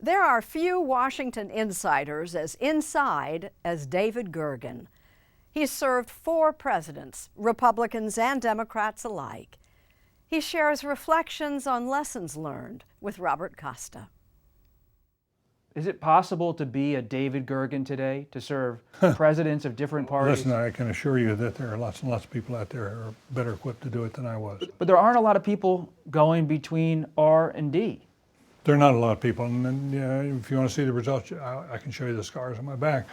There are few Washington insiders as inside as David Gergen. He's served 4 presidents, Republicans and Democrats alike. He shares reflections on lessons learned with Robert Acosta. Is it possible to be a David Gergen today, to serve presidents of different parties? Listen, I can assure you that there are lots and lots of people out there who are better equipped to do it than I was. But there aren't a lot of people going between R and D. There are not a lot of people, and if you want to see the results, I can show you the scars on my back.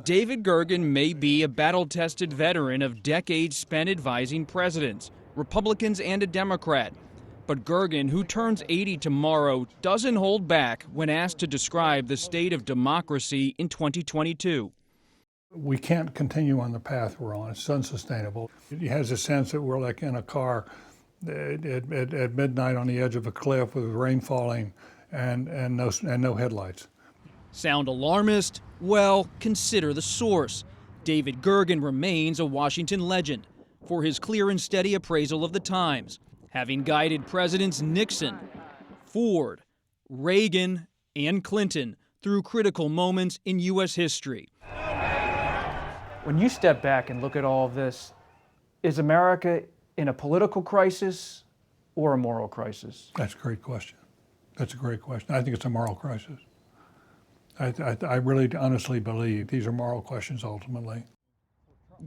David Gergen may be a battle-tested veteran of decades spent advising presidents, Republicans and a Democrat. But Gergen, who turns 80 tomorrow, doesn't hold back when asked to describe the state of democracy in 2022. We can't continue on the path we're on. It's unsustainable. He has a sense that we're like in a car at midnight on the edge of a cliff with rain falling and no headlights. Sound alarmist? Well, consider the source. David Gergen remains a Washington legend for his clear and steady appraisal of the times, having guided Presidents Nixon, Ford, Reagan, and Clinton through critical moments in U.S. history. When you step back and look at all of this, is America in a political crisis or a moral crisis? That's a great question. That's a great question. I think it's a moral crisis. I really honestly believe these are moral questions ultimately.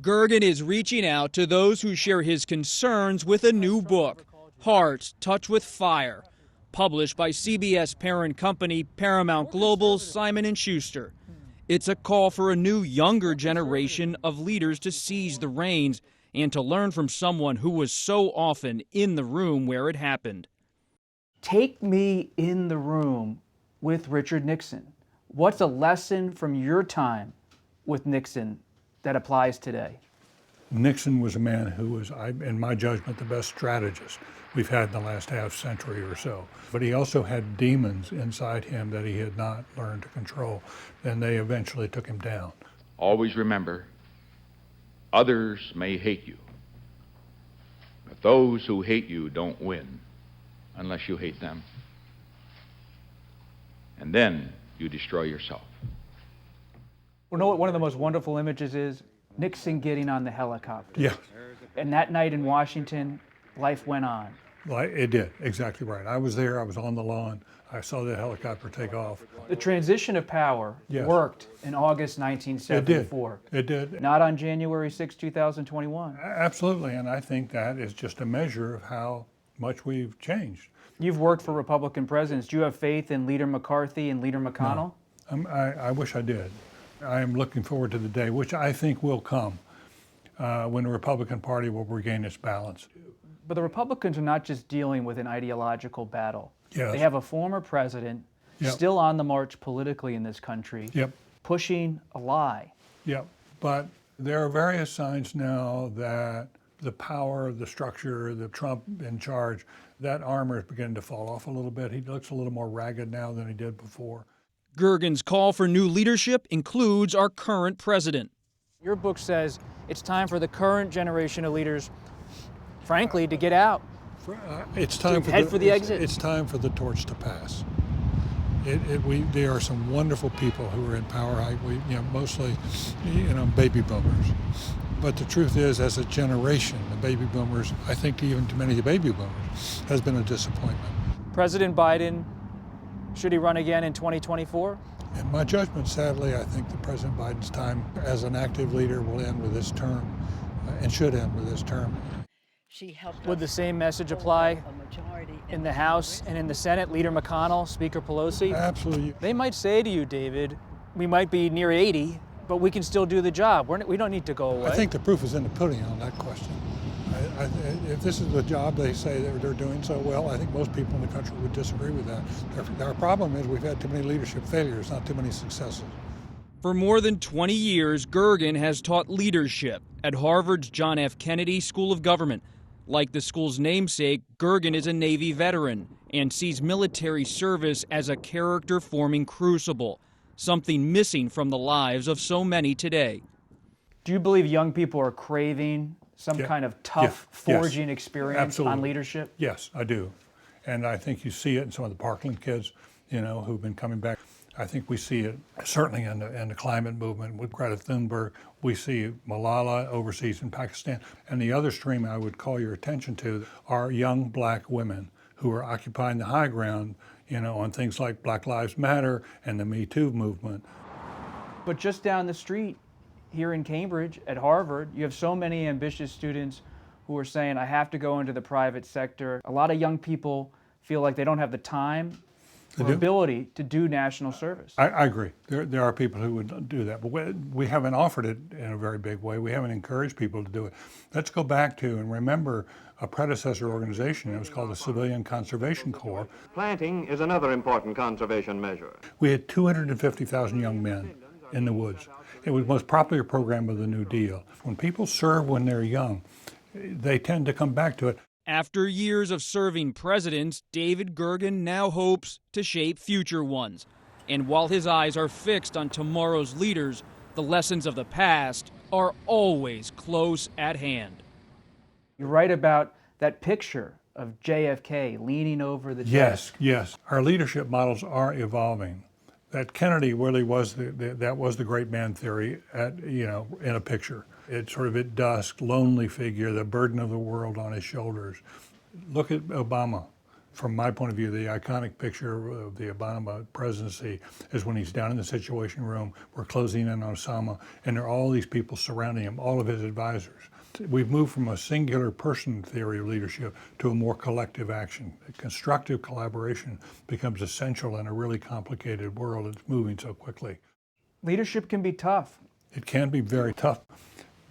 Gergen is reaching out to those who share his concerns with a new book, Hearts Touched with Fire, published by CBS parent company Paramount Global's Simon & Schuster. It's a call for a new, younger generation of leaders to seize the reins and to learn from someone who was so often in the room where it happened. Take me in the room with Richard Nixon. What's a lesson from your time with Nixon that applies today? Nixon was a man who was, in my judgment, the best strategist we've had in the last half century or so. But he also had demons inside him that he had not learned to control, and they eventually took him down. Always remember, others may hate you, but those who hate you don't win unless you hate them. And then you destroy yourself. Well, know what one of the most wonderful images is? Nixon getting on the helicopter. Yeah. And that night in Washington, life went on. It did, exactly right. I was there, I was on the lawn, I saw the helicopter take off. The transition of power worked in August 1974. It did. Not on January 6, 2021. Absolutely, and I think that is just a measure of how much we've changed. You've worked for Republican presidents. Do you have faith in Leader McCarthy and Leader McConnell? No. I wish I did. I am looking forward to the day, which I think will come, when the Republican Party will regain its balance. But the Republicans are not just dealing with an ideological battle. Yes. They have a former president still on the march politically in this country, pushing a lie. Yep, but there are various signs now that the power, the structure, the Trump in charge, that armor is beginning to fall off a little bit. He looks a little more ragged now than he did before. Gergen's call for new leadership includes our current president. Your book says it's time for the current generation of leaders, frankly, to get out. It's time to head for the exit. It's time for the torch to pass. There are some wonderful people who are in power. Mostly, baby boomers. But the truth is, as a generation, the baby boomers, I think even to many of the baby boomers, has been a disappointment. President Biden, should he run again in 2024? In my judgment, sadly, I think that President Biden's time as an active leader will end with this term, and should end with this term. Would the same message apply in the House and in the Senate? Leader McConnell, Speaker Pelosi? Absolutely. They might say to you, David, we might be near 80, but we can still do the job. We don't need to go away. I think the proof is in the pudding on that question. If this is the job they say they're doing so well, I think most people in the country would disagree with that. Our problem is we've had too many leadership failures, not too many successes. For more than 20 years, Gergen has taught leadership at Harvard's John F. Kennedy School of Government. Like the school's namesake, Gergen is a Navy veteran and sees military service as a character-forming crucible, something missing from the lives of so many today. Do you believe young people are craving some kind of tough, forging experience on leadership? Yes, I do. And I think you see it in some of the Parkland kids. who've been coming back. I think we see it certainly in the climate movement with Greta Thunberg. We see Malala overseas in Pakistan. And the other stream I would call your attention to are young black women who are occupying the high ground, on things like Black Lives Matter and the Me Too movement. But just down the street here in Cambridge at Harvard, you have so many ambitious students who are saying, I have to go into the private sector. A lot of young people feel like they don't have the time or ability to do national service. I agree. There are people who would do that, but we haven't offered it in a very big way. We haven't encouraged people to do it. Let's go back to and remember a predecessor organization. It was called the Civilian Conservation Corps. Planting is another important conservation measure. We had 250,000 young men in the woods. It was the most popular program of the New Deal. When people serve when they're young, they tend to come back to it. After years of serving presidents, David Gergen now hopes to shape future ones. And while his eyes are fixed on tomorrow's leaders, the lessons of the past are always close at hand. You write about that picture of JFK leaning over the desk. Yes. Our leadership models are evolving. That Kennedy really was that was the great man theory in a picture. It's sort of at dusk, lonely figure, the burden of the world on his shoulders. Look at Obama. From my point of view, the iconic picture of the Obama presidency is when he's down in the Situation Room, we're closing in on Osama, and there are all these people surrounding him, all of his advisors. We've moved from a singular person theory of leadership to a more collective action. Constructive collaboration becomes essential in a really complicated world that's moving so quickly. Leadership can be tough. It can be very tough,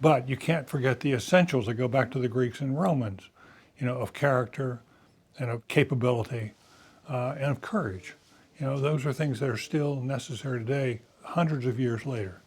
but you can't forget the essentials that go back to the Greeks and Romans, of character and of capability and of courage. Those are things that are still necessary today, hundreds of years later.